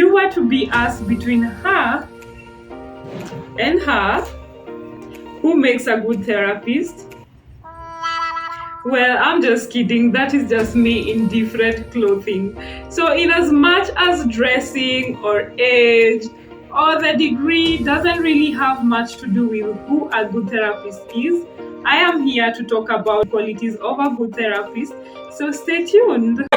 you were to be asked between her and her, who makes a good therapist? Well, I'm just kidding. That is just me in different clothing. So, in as much as dressing or age or the degree doesn't really have much to do with who a good therapist is, I am here to talk about qualities of a good therapist. So, stay tuned.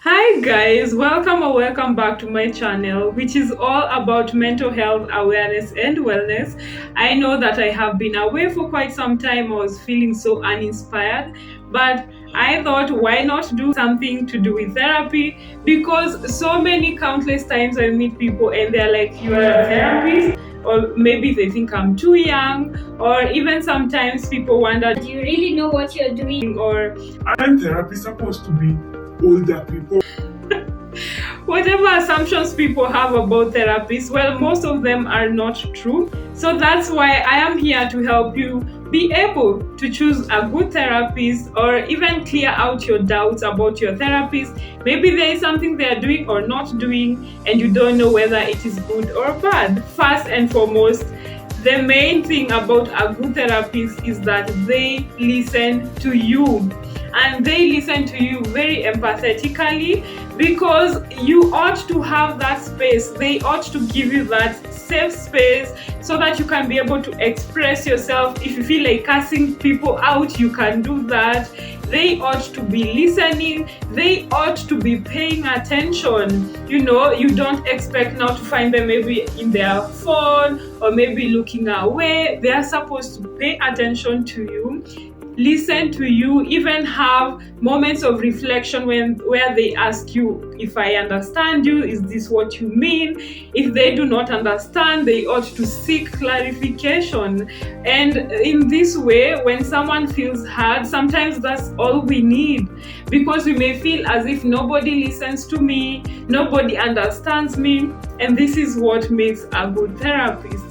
Hi guys, welcome or welcome back to my channel, which is all about mental health awareness and wellness. I know that I have been away for quite some time. I was feeling so uninspired, but I thought, why not do something to do with therapy? Because so many countless times I meet people and they're like, you are a therapist? Or maybe they think I'm too young, or even sometimes people wonder, do you really know what you're doing? Or aren't therapists supposed to be older people? Whatever assumptions people have about therapists, well, most of them are not true. So that's why I am here to help you be able to choose a good therapist, or even clear out your doubts about your therapist. Maybe there is something they are doing or not doing, and you don't know whether it is good or bad. First and foremost, the main thing about a good therapist is that they listen to you. And they listen to you very empathetically, because you ought to have that space. They ought to give you that safe space so that you can be able to express yourself. If you feel like cussing people out, you can do that. They ought to be listening. They ought to be paying attention. You don't expect now to find them maybe in their phone or maybe looking away. They are supposed to pay attention to you, listen to you, even have moments of reflection where they ask you, if I understand you, is this what you mean? If they do not understand, they ought to seek clarification. And in this way, when someone feels hurt, sometimes that's all we need, because we may feel as if nobody listens to me, nobody understands me, and this is what makes a good therapist.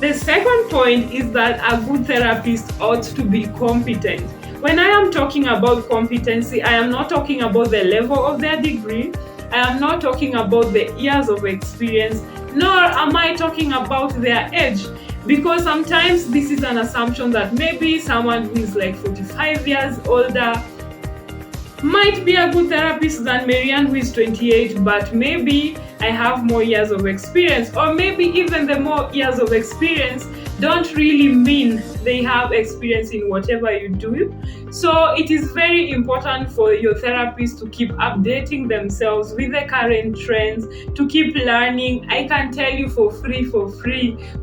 The second point is that a good therapist ought to be competent. When I am talking about competency, I am not talking about the level of their degree. I am not talking about the years of experience, nor am I talking about their age. Because sometimes this is an assumption that maybe someone who is like 45 years older might be a good therapist than Maryanne, who is 28, but maybe I have more years of experience. Or maybe even the more years of experience don't really mean they have experience in whatever you do. So it is very important for your therapist to keep updating themselves with the current trends, to keep learning. I can tell you for free,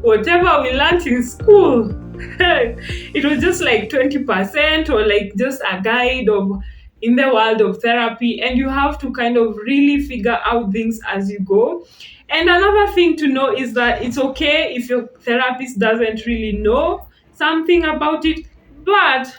whatever we learned in school, it was just like 20%, or like just a guide of in the world of therapy, and you have to kind of really figure out things as you go. And another thing to know is that it's okay if your therapist doesn't really know something about it, but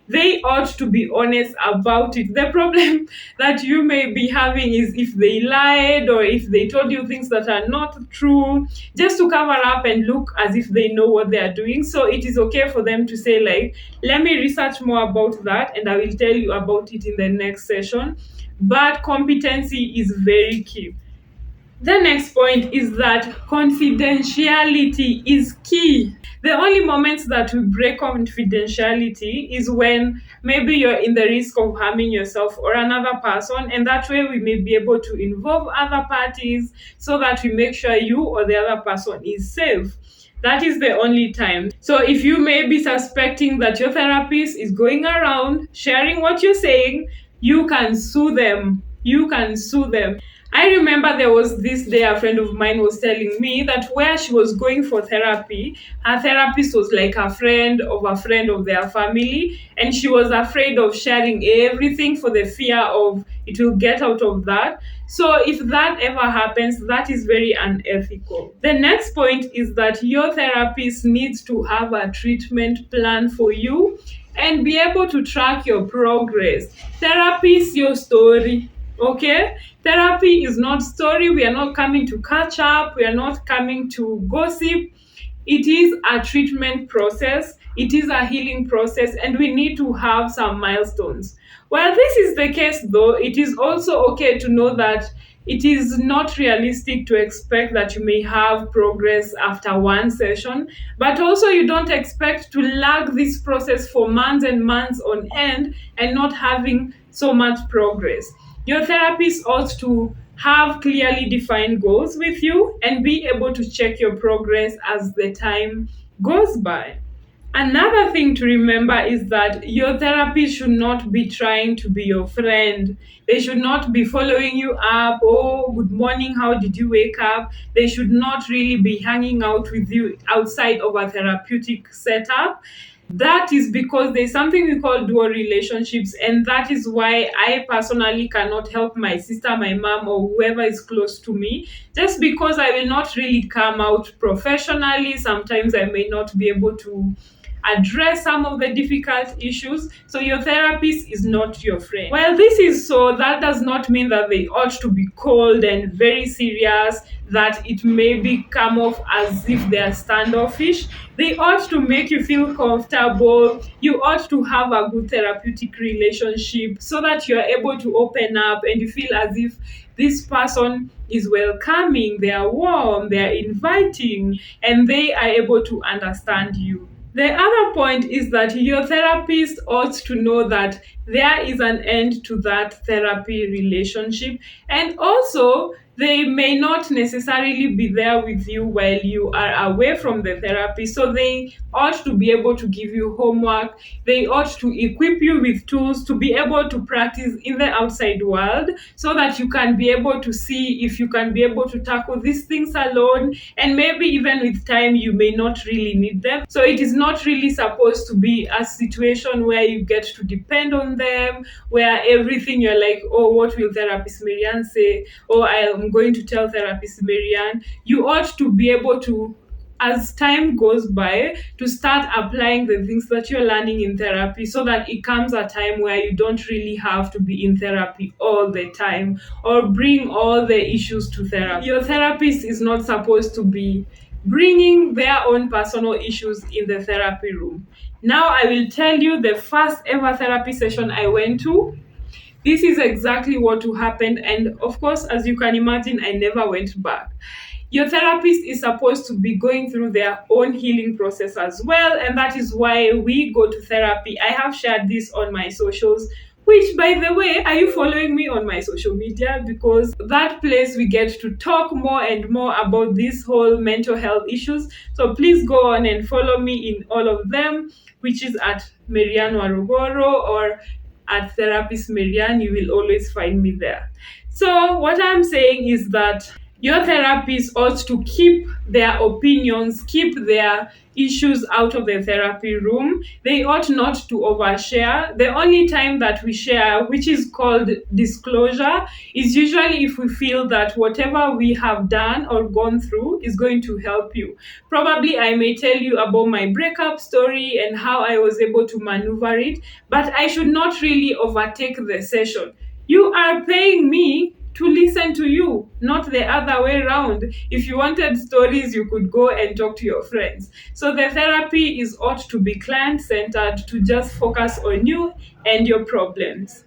they ought to be honest about it. The problem that you may be having is if they lied, or if they told you things that are not true, just to cover up and look as if they know what they are doing. So it is okay for them to say, like, let me research more about that and I will tell you about it in the next session. But competency is very key. The next point is that confidentiality is key. The only moments that we break confidentiality is when maybe you're in the risk of harming yourself or another person, and that way we may be able to involve other parties so that we make sure you or the other person is safe. That is the only time. So if you may be suspecting that your therapist is going around sharing what you're saying, you can sue them. I remember there was this day a friend of mine was telling me that where she was going for therapy, her therapist was like a friend of their family, and she was afraid of sharing everything for the fear of it will get out of that. So if that ever happens, that is very unethical. The next point is that your therapist needs to have a treatment plan for you and be able to track your progress. Therapy is your story. Okay, therapy is not story. We are not coming to catch up. We are not coming to gossip. It is a treatment process. It is a healing process, and we need to have some milestones. While this is the case, though, it is also okay to know that it is not realistic to expect that you may have progress after one session, but also you don't expect to lag this process for months and months on end and not having so much progress. Your therapist ought to have clearly defined goals with you and be able to check your progress as the time goes by. Another thing to remember is that your therapist should not be trying to be your friend. They should not be following you up. Oh, good morning. How did you wake up? They should not really be hanging out with you outside of a therapeutic setup. That is because there's something we call dual relationships, and that is why I personally cannot help my sister, my mom, or whoever is close to me. Just because I will not really come out professionally, sometimes I may not be able to address some of the difficult issues. So your therapist is not your friend. Well, this is so, that does not mean that they ought to be cold and very serious, that it maybe come off as if they are standoffish. They ought to make you feel comfortable. You ought to have a good therapeutic relationship so that you are able to open up and you feel as if this person is welcoming, they are warm, they are inviting, and they are able to understand you. The other point is that your therapist ought to know that there is an end to that therapy relationship, and also they may not necessarily be there with you while you are away from the therapy. So they ought to be able to give you homework. They ought to equip you with tools to be able to practice in the outside world so that you can be able to see if you can be able to tackle these things alone. And maybe even with time, you may not really need them. So it is not really supposed to be a situation where you get to depend on them, where everything you're like, oh, what will therapist Maryanne say? Oh, I am going to tell therapist Maryanne. You ought to be able to, as time goes by, to start applying the things that you're learning in therapy so that it comes a time where you don't really have to be in therapy all the time or bring all the issues to therapy. Your therapist is not supposed to be bringing their own personal issues in the therapy room. Now, I will tell you the first ever therapy session I went to. This is exactly what happened, and of course, as you can imagine, I never went back. Your therapist is supposed to be going through their own healing process as well, and that is why we go to therapy. I have shared this on my socials, which, by the way, are you following me on my social media? Because that place we get to talk more and more about these whole mental health issues. So please go on and follow me in all of them, which is at Maryanne Warugoro or at Therapist Maryanne. You will always find me there. So what I'm saying is that your therapist ought to keep their opinions, keep their issues out of the therapy room. They ought not to overshare. The only time that we share, which is called disclosure, is usually if we feel that whatever we have done or gone through is going to help you. Probably I may tell you about my breakup story and how I was able to maneuver it, but I should not really overtake the session. You are paying me to listen to you, not the other way around. If you wanted stories, you could go and talk to your friends. So the therapy is ought to be client centered, to just focus on you and your problems.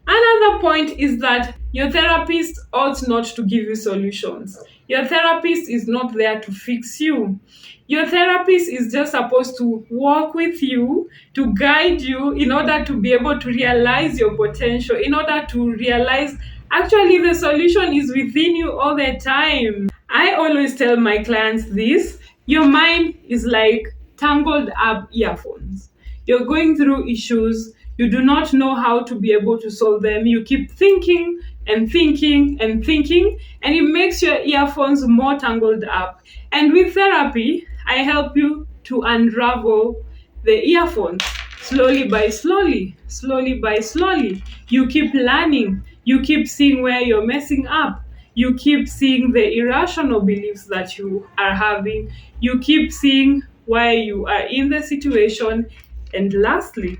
Another point is that your therapist ought not to give you solutions. Your therapist is not there to fix you. Your therapist is just supposed to walk with you, to guide you in order to be able to realize your potential, in order to realize actually the solution is within you all the time. I always tell my clients this: your mind is like tangled up earphones. You're going through issues, you do not know how to be able to solve them. You keep thinking and thinking and thinking, and it makes your earphones more tangled up. And with therapy, I help you to unravel the earphones slowly by slowly, slowly by slowly. You keep learning, you keep seeing where you're messing up. You keep seeing the irrational beliefs that you are having. You keep seeing why you are in the situation. And lastly,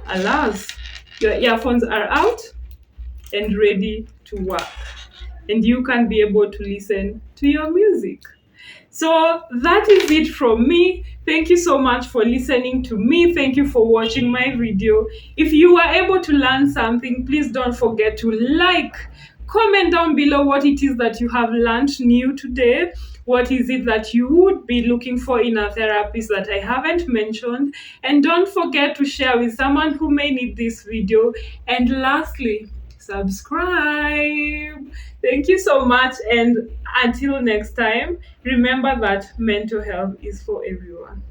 alas, your earphones are out and ready to work. And you can be able to listen to your music. So that is it from me. Thank you so much for listening to me. Thank you for watching my video. If you were able to learn something, please don't forget to like, comment down below what it is that you have learned new today. What is it that you would be looking for in a therapist that I haven't mentioned? And don't forget to share with someone who may need this video. And lastly, subscribe. Thank you so much, and until next time, remember that mental health is for everyone.